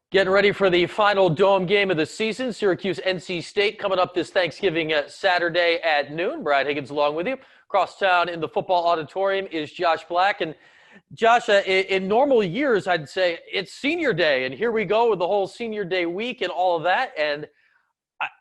Getting ready for the final dome game of the season. Syracuse NC State coming up this Thanksgiving Saturday at noon. Brad Higgins along with you. Across town in the football auditorium is Josh Black. And Josh, in normal years, I'd say it's senior day. And here we go with the whole senior day week and all of that. And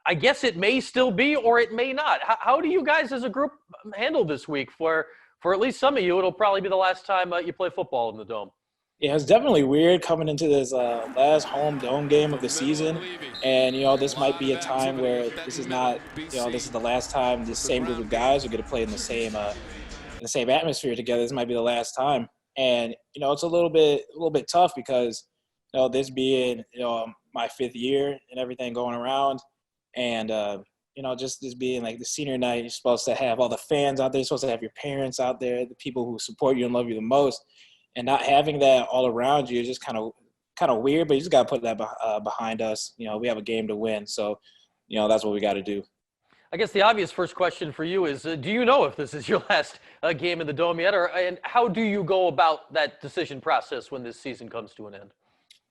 I guess it may still be or it may not. How do you guys as a group handle this week? For at least some of you, it'll probably be the last time you play football in the dome. Yeah, it's definitely weird coming into this last home dome game of the season. And, this might be a time where this is not, this is the last time the same group of guys are going to play in the same atmosphere together. This might be the last time. And, it's a little bit tough because, this being, my fifth year and everything going around. And, just this being like the senior night, you're supposed to have all the fans out there. You're supposed to have your parents out there, the people who support you and love you the most. And not having that all around you is just kind of weird, but you just got to put that behind us. We have a game to win. So, that's what we got to do. I guess the obvious first question for you is, do you know if this is your last game in the Dome yet? And how do you go about that decision process when this season comes to an end?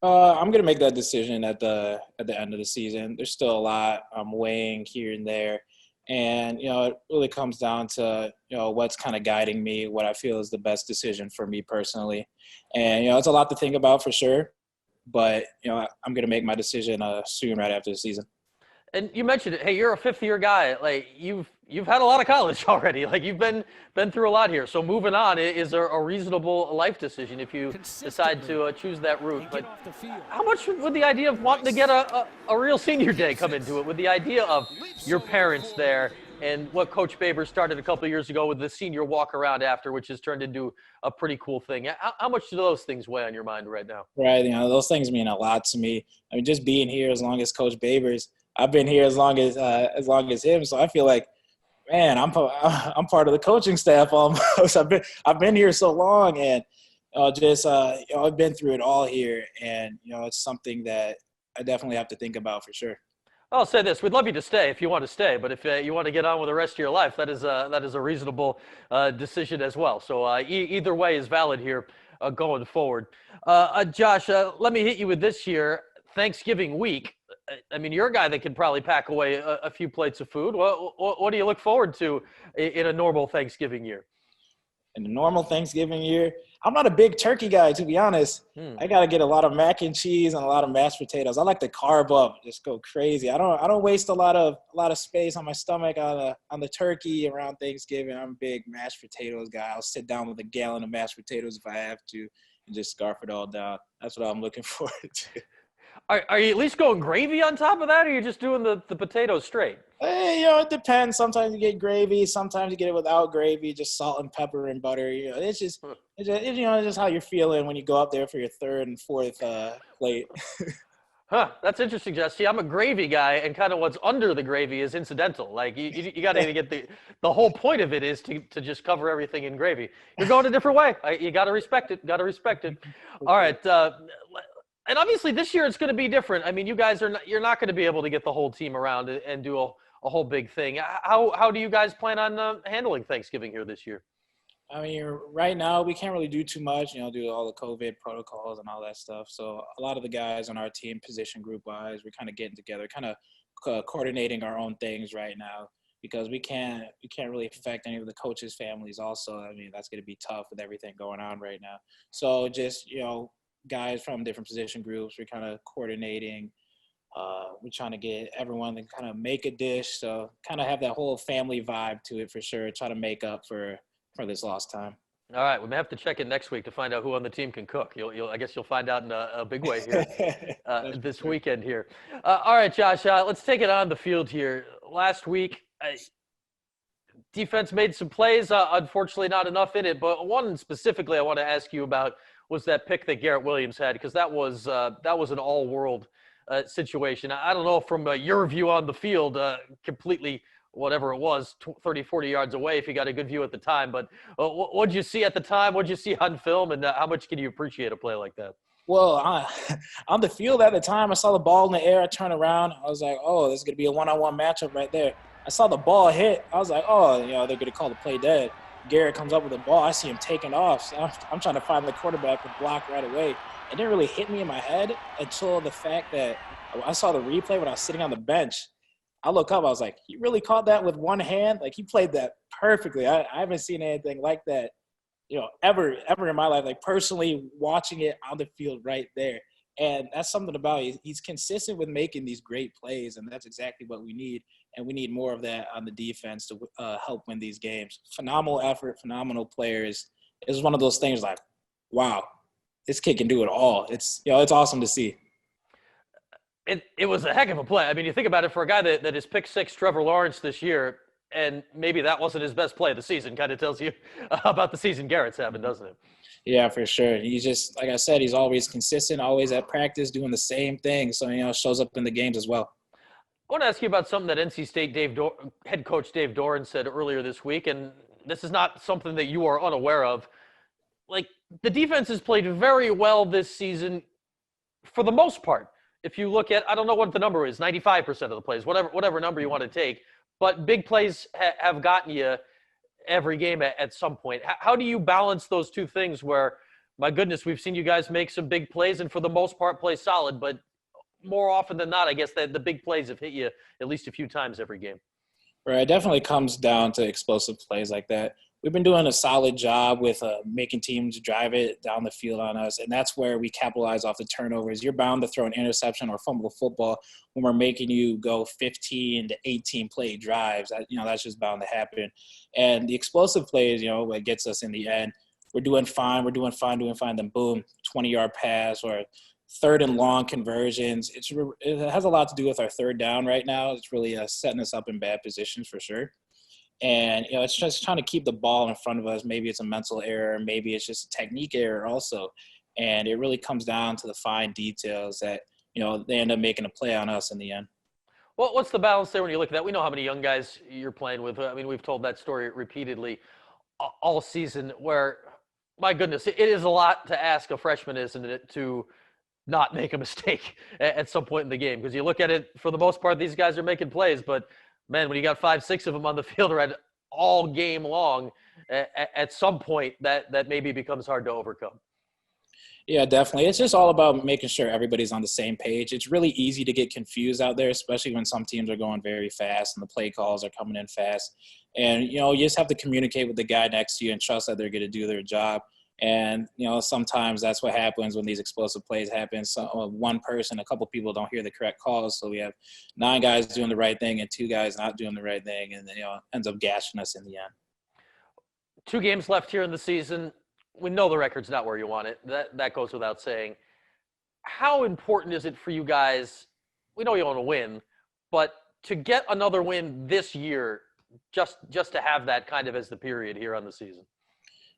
I'm going to make that decision at the end of the season. There's still a lot I'm weighing here and there. And, it really comes down to, what's kind of guiding me, what I feel is the best decision for me personally. And, it's a lot to think about for sure. But, I'm going to make my decision soon right after the season. And you mentioned it. Hey, you're a fifth-year guy. Like you've had a lot of college already. Like you've been through a lot here. So moving on is a reasonable life decision if you decide to choose that route. But how much would the idea of wanting to get a real senior day come into it? With the idea of your parents there and what Coach Baber started a couple of years ago with the senior walk around after, which has turned into a pretty cool thing. How much do those things weigh on your mind right now? Right. Those things mean a lot to me. I mean, just being here as long as Coach Baber's. I've been here as long as him, so I feel like, man, I'm part of the coaching staff almost. I've been here so long, and I've been through it all here, and it's something that I definitely have to think about for sure. I'll say this: we'd love you to stay if you want to stay, but if you want to get on with the rest of your life, that is a reasonable decision as well. So either way is valid here going forward. Josh, let me hit you with this here. Thanksgiving week. I mean, you're a guy that can probably pack away a few plates of food. What do you look forward to in a normal Thanksgiving year? In a normal Thanksgiving year, I'm not a big turkey guy, to be honest. I got to get a lot of mac and cheese and a lot of mashed potatoes. I like to carb up, just go crazy. I don't waste a lot of space on my stomach on the turkey around Thanksgiving. I'm a big mashed potatoes guy. I'll sit down with a gallon of mashed potatoes if I have to and just scarf it all down. That's what I'm looking forward to. Are you at least going gravy on top of that, or are you just doing the potatoes straight? Hey, it depends. Sometimes you get gravy. Sometimes you get it without gravy, just salt and pepper and butter. It's just how you're feeling when you go up there for your third and fourth plate. Huh, that's interesting, Jesse. I'm a gravy guy, and kind of what's under the gravy is incidental. Like, you got to get the whole point of it is to just cover everything in gravy. You're going a different way. You got to respect it. All right. And obviously this year it's going to be different. I mean, you guys you're not going to be able to get the whole team around and do a whole big thing. How do you guys plan on handling Thanksgiving here this year? I mean, right now we can't really do too much, due to all the COVID protocols and all that stuff. So a lot of the guys on our team, position group wise, we're kind of getting together, kind of coordinating our own things right now because we can't really affect any of the coaches' families. Also, I mean, that's going to be tough with everything going on right now. So just guys from different position groups, we're kind of coordinating. We're trying to get everyone to kind of make a dish, so kind of have that whole family vibe to it for sure. Try to make up for this lost time. All right, we may have to check in next week to find out who on the team can cook. I guess you'll find out in a big way here this weekend here. All right, Josh, let's take it on the field here. Last week, defense made some plays. Unfortunately, not enough in it, but one specifically I want to ask you about was that pick that Garrett Williams had, because that was an all-world situation. I don't know from your view on the field, completely whatever it was, 30, 40 yards away if you got a good view at the time. But what did you see at the time? What did you see on film? And how much can you appreciate a play like that? Well, on the field at the time, I saw the ball in the air. I turned around. I was like, oh, this is going to be a one-on-one matchup right there. I saw the ball hit. I was like, oh, they're going to call the play dead. Garrett comes up with the ball. I see him taking off. So I'm trying to find the quarterback and block right away. it didn't really hit me in my head until the fact that I saw the replay when I was sitting on the bench. I look up, I was like, he really caught that with one hand? Like, he played that perfectly. I haven't seen anything like that, ever in my life, like personally watching it on the field right there. And that's something about it. He's consistent with making these great plays, and that's exactly what we need. And we need more of that on the defense to help win these games. Phenomenal effort, phenomenal players. It's one of those things like, wow, this kid can do it all. It's awesome to see. It was a heck of a play. I mean, you think about it, for a guy that is pick six Trevor Lawrence this year, and maybe that wasn't his best play of the season, kind of tells you about the season Garrett's having, doesn't it? Yeah, for sure. He's just, like I said, he's always consistent, always at practice, doing the same thing. So, it shows up in the games as well. I want to ask you about something that NC State head coach Dave Doran said earlier this week, and this is not something that you are unaware of. Like, the defense has played very well this season for the most part. If you look at, I don't know what the number is, 95% of the plays, whatever number you want to take, but big plays have gotten you every game at some point. How do you balance those two things where, my goodness, we've seen you guys make some big plays and for the most part play solid, but more often than not, I guess that the big plays have hit you at least a few times every game. Right. It definitely comes down to explosive plays like that. We've been doing a solid job with making teams drive it down the field on us, and that's where we capitalize off the turnovers. You're bound to throw an interception or fumble the football when we're making you go 15 to 18 play drives. That's just bound to happen. And the explosive plays, what gets us in the end. We're doing fine. Then boom, 20-yard pass or third and long conversions. It has a lot to do with our third down right now. It's really setting us up in bad positions for sure. And, it's just trying to keep the ball in front of us. Maybe it's a mental error. Maybe it's just a technique error also. And it really comes down to the fine details that, they end up making a play on us in the end. Well, what's the balance there when you look at that? We know how many young guys you're playing with. I mean, we've told that story repeatedly all season where, my goodness, it is a lot to ask a freshman, isn't it, to not make a mistake at some point in the game. Because you look at it, for the most part, these guys are making plays, but man, when you got 5-6 of them on the field right all game long, at some point that maybe becomes hard to overcome. Yeah, definitely. It's just all about making sure everybody's on the same page. It's really easy to get confused out there, especially when some teams are going very fast and the play calls are coming in fast. And, you just have to communicate with the guy next to you and trust that they're going to do their job. And, sometimes that's what happens when these explosive plays happen. So one person, a couple people don't hear the correct calls. So we have 9 guys doing the right thing and 2 guys not doing the right thing. And then, ends up gashing us in the end. 2 games left here in the season. We know the record's not where you want it. That goes without saying. How important is it for you guys? We know you want to win, but to get another win this year, just to have that kind of as the period here on the season?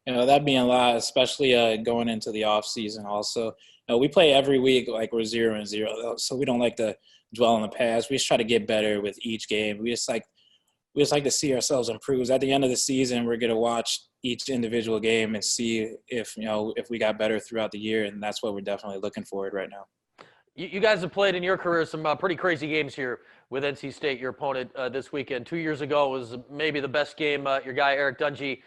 That'd be a lot, especially going into the off season. Also, we play every week like we're 0-0, so we don't like to dwell on the past. We just try to get better with each game. We just like to see ourselves improve. At the end of the season, we're going to watch each individual game and see if we got better throughout the year, and that's what we're definitely looking forward right now. You guys have played in your career some pretty crazy games here with NC State, your opponent this weekend. 2 years ago was maybe the best game your guy Eric Dungy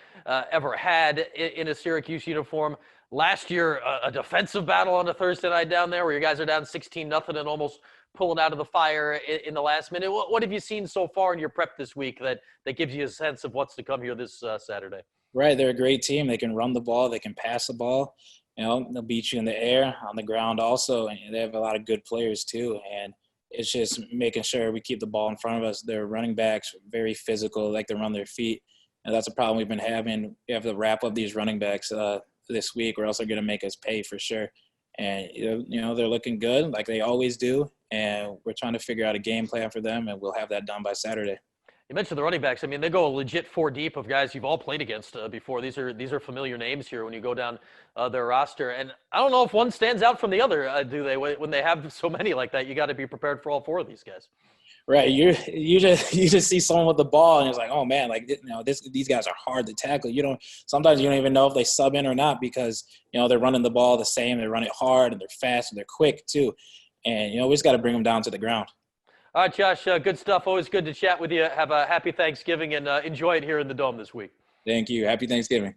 ever had in a Syracuse uniform. Last year, a defensive battle on a Thursday night down there where you guys are down 16-0 and almost pulling out of the fire in the last minute. What have you seen so far in your prep this week that gives you a sense of what's to come here this Saturday? Right, they're a great team. They can run the ball. They can pass the ball. They'll beat you in the air, on the ground also, and they have a lot of good players too. And it's just making sure we keep the ball in front of us. Their running backs very physical, like to run their feet, and that's a problem we've been having. We have to wrap up these running backs this week, or else they're going to make us pay for sure. And they're looking good, like they always do, and we're trying to figure out a game plan for them, and we'll have that done by Saturday. You mentioned the running backs. I mean, they go a legit 4 deep of guys you've all played against before. These are familiar names here when you go down their roster. And I don't know if one stands out from the other, do they? When they have so many like that, you got to be prepared for all 4 of these guys. Right. You just see someone with the ball and it's like, oh man, like these guys are hard to tackle. Sometimes you don't even know if they sub in or not because they're running the ball the same. They run it hard and they're fast and they're quick too. And we just got to bring them down to the ground. All right, Josh, good stuff. Always good to chat with you. Have a happy Thanksgiving and enjoy it here in the Dome this week. Thank you. Happy Thanksgiving.